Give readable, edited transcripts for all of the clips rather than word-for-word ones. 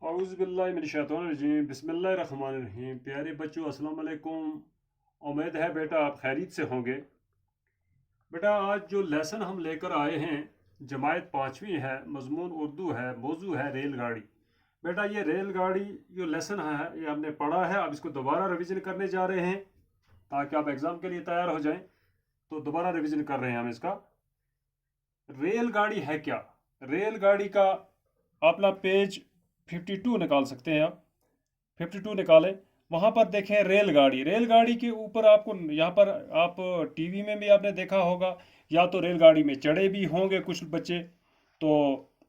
औज़ुबिल्लाहिमिनश्शैतानिर्रजीम बिस्मिल्लाहिर्रहमानिर्रहीम। प्यारे बच्चों, अस्सलाम वालेकुम। उम्मीद है बेटा आप खैरियत से होंगे। बेटा आज जो लेसन हम लेकर आए हैं जमायत पाँचवीं है, मजमून उर्दू है, मौजू है रेलगाड़ी। बेटा ये रेलगाड़ी जो लेसन है ये हमने पढ़ा है, अब इसको दोबारा रिवीजन करने जा रहे हैं ताकि आप एग्ज़ाम के लिए तैयार हो जाएं। तो दोबारा रिवीजन कर रहे हैं हम इसका। रेलगाड़ी है क्या? रेलगाड़ी का अपना पेज 52 निकाल सकते हैं आप। 52 निकालें, वहाँ पर देखें रेलगाड़ी। रेलगाड़ी के ऊपर आपको यहाँ पर आप टीवी में भी आपने देखा होगा, या तो रेलगाड़ी में चढ़े भी होंगे कुछ बच्चे। तो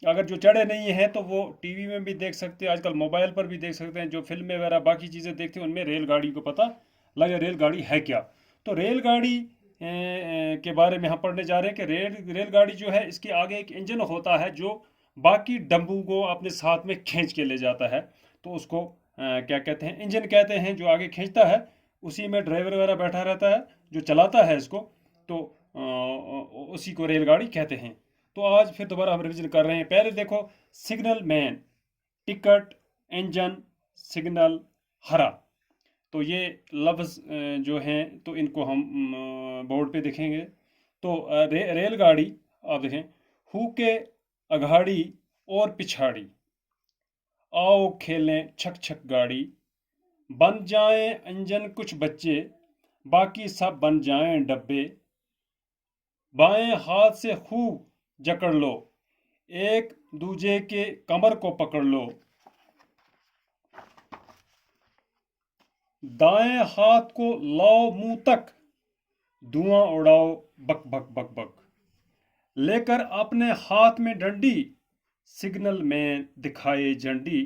अगर जो चढ़े नहीं हैं तो वो टीवी में भी देख सकते हैं, आजकल मोबाइल पर भी देख सकते हैं। जो फिल्में वगैरह बाकी चीज़ें देखते हैं उनमें रेलगाड़ी को पता लगे रेलगाड़ी है क्या। तो रेलगाड़ी के बारे में हम पढ़ने जा रहे हैं कि रेलगाड़ी जो है इसके आगे एक इंजन होता है जो बाकी डब्बों को अपने साथ में खींच के ले जाता है। तो उसको क्या कहते हैं, इंजन कहते हैं, जो आगे खींचता है। उसी में ड्राइवर वगैरह बैठा रहता है जो चलाता है इसको। तो उसी को रेलगाड़ी कहते हैं। तो आज फिर दोबारा हम रिवीजन कर रहे हैं। पहले देखो, signal man, ticket, engine, signal, हरा। तो ये लफ्ज़ जो हैं तो इनको हम बोर्ड पे देखेंगे। तो रेलगाड़ी आप देखें, हु के अघाड़ी और पिछाड़ी, आओ खेलें छक छक गाड़ी, बन जाएं इंजन कुछ बच्चे, बाकी सब बन जाएं डब्बे, बाएं हाथ से खूब जकड़ लो, एक दूजे के कमर को पकड़ लो, दाएं हाथ को लाओ मुंह तक, धुआं उड़ाओ बक बक बक बक, लेकर अपने हाथ में डंडी, सिग्नल में दिखाए झंडी,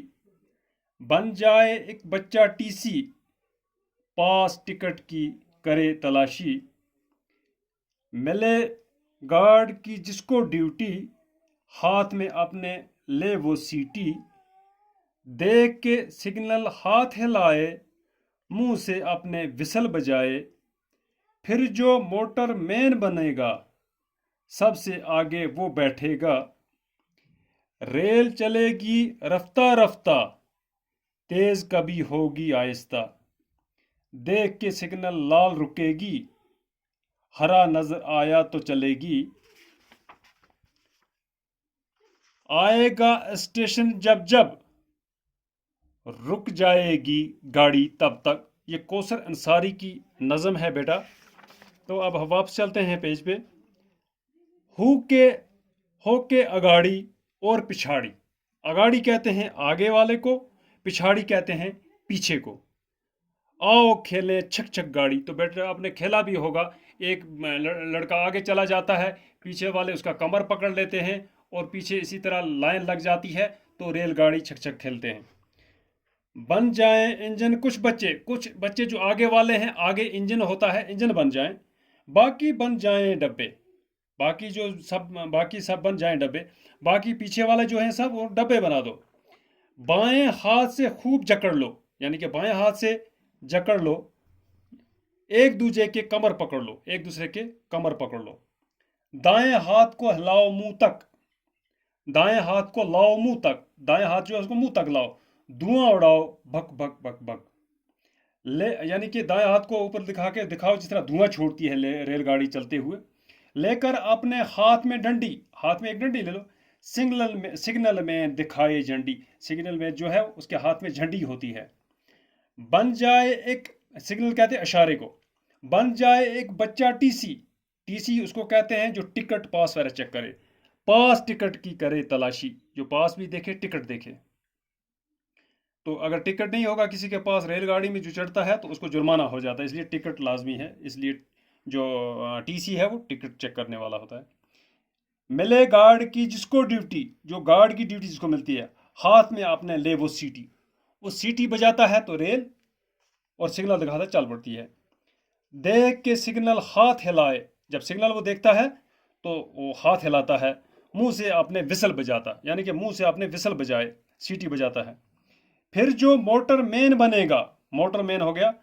बन जाए एक बच्चा टीसी, पास टिकट की करे तलाशी, मिले गार्ड की जिसको ड्यूटी, हाथ में अपने ले वो सीटी, देख के सिग्नल हाथ हिलाए, मुंह से अपने विसल बजाए, फिर जो मोटर मैन बनेगा, सबसे आगे वो बैठेगा, रेल चलेगी रफ्ता रफ्ता, तेज कभी होगी आहिस्ता, देख के सिग्नल लाल रुकेगी, हरा नजर आया तो चलेगी, आएगा स्टेशन जब जब, रुक जाएगी गाड़ी तब तक। ये कौसर अंसारी की नज़म है बेटा। तो अब हम वापस चलते हैं पेज पे। हु के हो के अगाड़ी और पिछाड़ी, अगाड़ी कहते हैं आगे वाले को, पिछाड़ी कहते हैं पीछे को। आओ खेलें छक छक गाड़ी। तो बेटा आपने खेला भी होगा, एक लड़का आगे चला जाता है, पीछे वाले उसका कमर पकड़ लेते हैं और पीछे इसी तरह लाइन लग जाती है, तो रेलगाड़ी छक छक खेलते हैं। बन जाएं इंजन कुछ बच्चे जो आगे वाले हैं, आगे इंजन होता है, इंजन बन जाएं, बाकी बन जाएं डब्बे, बाकी सब बन जाएं डब्बे, बाकी पीछे वाले जो हैं सब वो डब्बे बना दो। बाएं हाथ से खूब जकड़ लो, यानी कि बाएं हाथ से जकड़ लो, एक दूसरे के कमर पकड़ लो, एक दूसरे के कमर पकड़ लो, दाएं हाथ को हिलाओ मुंह तक, दाएं हाथ को लाओ मुंह तक, दाएं हाथ जो है उसको मुंह तक लाओ, धुआं उड़ाओ भक भक भक भक। ले यानी कि दाएं हाथ को ऊपर दिखा के दिखाओ जिस तरह धुआं छोड़ती है रेलगाड़ी चलते हुए। लेकर अपने हाथ में डंडी, हाथ में एक डंडी ले लो, सिग्नल में दिखाए झंडी, सिग्नल में जो है उसके हाथ में झंडी होती है। बन जाए एक, सिग्नल कहते हैं इशारे को, बन जाए एक बच्चा टीसी, टीसी उसको कहते हैं जो टिकट पास वगैरह चेक करे, पास टिकट की करे तलाशी, जो पास भी देखे टीकट देखे। तो अगर टिकट नहीं होगा किसी के पास रेलगाड़ी में जो चढ़ता है तो उसको जुर्माना हो जाता है, इसलिए टिकट लाजमी है, इसलिए जो टीसी है वो टिकट चेक करने वाला होता है। मिले गार्ड की जिसको ड्यूटी, जो गार्ड की ड्यूटी जिसको मिलती है, हाथ में आपने ले वो सीटी, वो सीटी बजाता है तो रेल और सिग्नल दिखाता चल पड़ती है। देख के सिग्नल हाथ हिलाए, जब सिग्नल वो देखता है तो वो हाथ हिलाता है, मुंह से अपने विसल बजाता, यानी कि मुंह से अपने विसल बजाए, सीटी बजाता है। फिर जो मोटर मैन बनेगा, मोटर मैन हो गया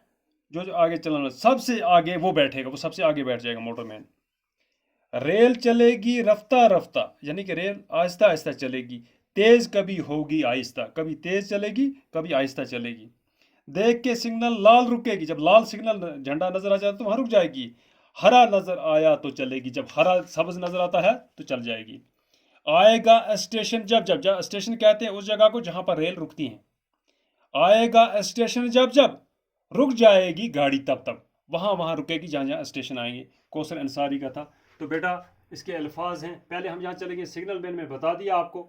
जो आगे चलाना, सबसे आगे वो बैठेगा, वो सबसे आगे बैठ जाएगा मोटर मैन। रेल चलेगी रफ्ता रफ्ता, यानी कि रेल आहिस्ता आहिस्ता चलेगी, तेज कभी होगी आहिस्ता, कभी तेज चलेगी कभी आहिस्ता चलेगी। देख के सिग्नल लाल रुकेगी, जब लाल सिग्नल झंडा नजर आ जाता तो वहां रुक जाएगी। हरा नजर आया तो चलेगी, जब हरा सब्ज नजर आता है तो चल जाएगी। आएगा स्टेशन जब जब, जब स्टेशन कहते हैं उस जगह को जहां पर रेल रुकती है। आएगा स्टेशन जब जब, रुक जाएगी गाड़ी तब तब, वहां वहां रुकेगी जहां जहां स्टेशन आएंगे। कौसर अंसारी का था। तो बेटा इसके अल्फाज हैं, पहले हम यहाँ चलेंगे सिग्नल मैन में बता दिया आपको।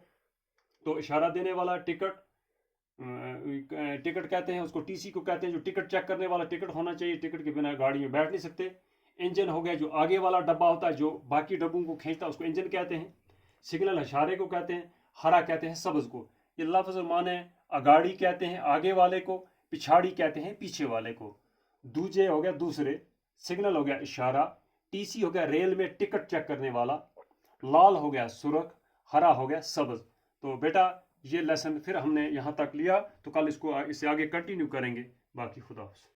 तो इशारा देने वाला टिकट, टिकट कहते हैं उसको, टीसी को कहते हैं। जो टिकट चेक करने वाला टिकट होना चाहिए, टिकट के बिना गाड़ी में बैठ नहीं सकते। इंजन हो गया, जो आगे वाला डब्बा होता है जो बाकी डब्बों को खींचता है, उसको इंजन कहते हैं। सिग्नल इशारे को कहते हैं। हरा कहते हैं सब्ज को। ये लफ्ज माने अगाड़ी कहते हैं आगे वाले को, पिछाड़ी कहते हैं पीछे वाले को। दूजे हो गया दूसरे, सिग्नल हो गया इशारा, टीसी हो गया रेल में टिकट चेक करने वाला, लाल हो गया सुरख, हरा हो गया सब्ज। तो बेटा ये लेसन फिर हमने यहाँ तक लिया, तो कल इसको इससे आगे कंटिन्यू करेंगे। बाकी खुदा हाफ़िज़।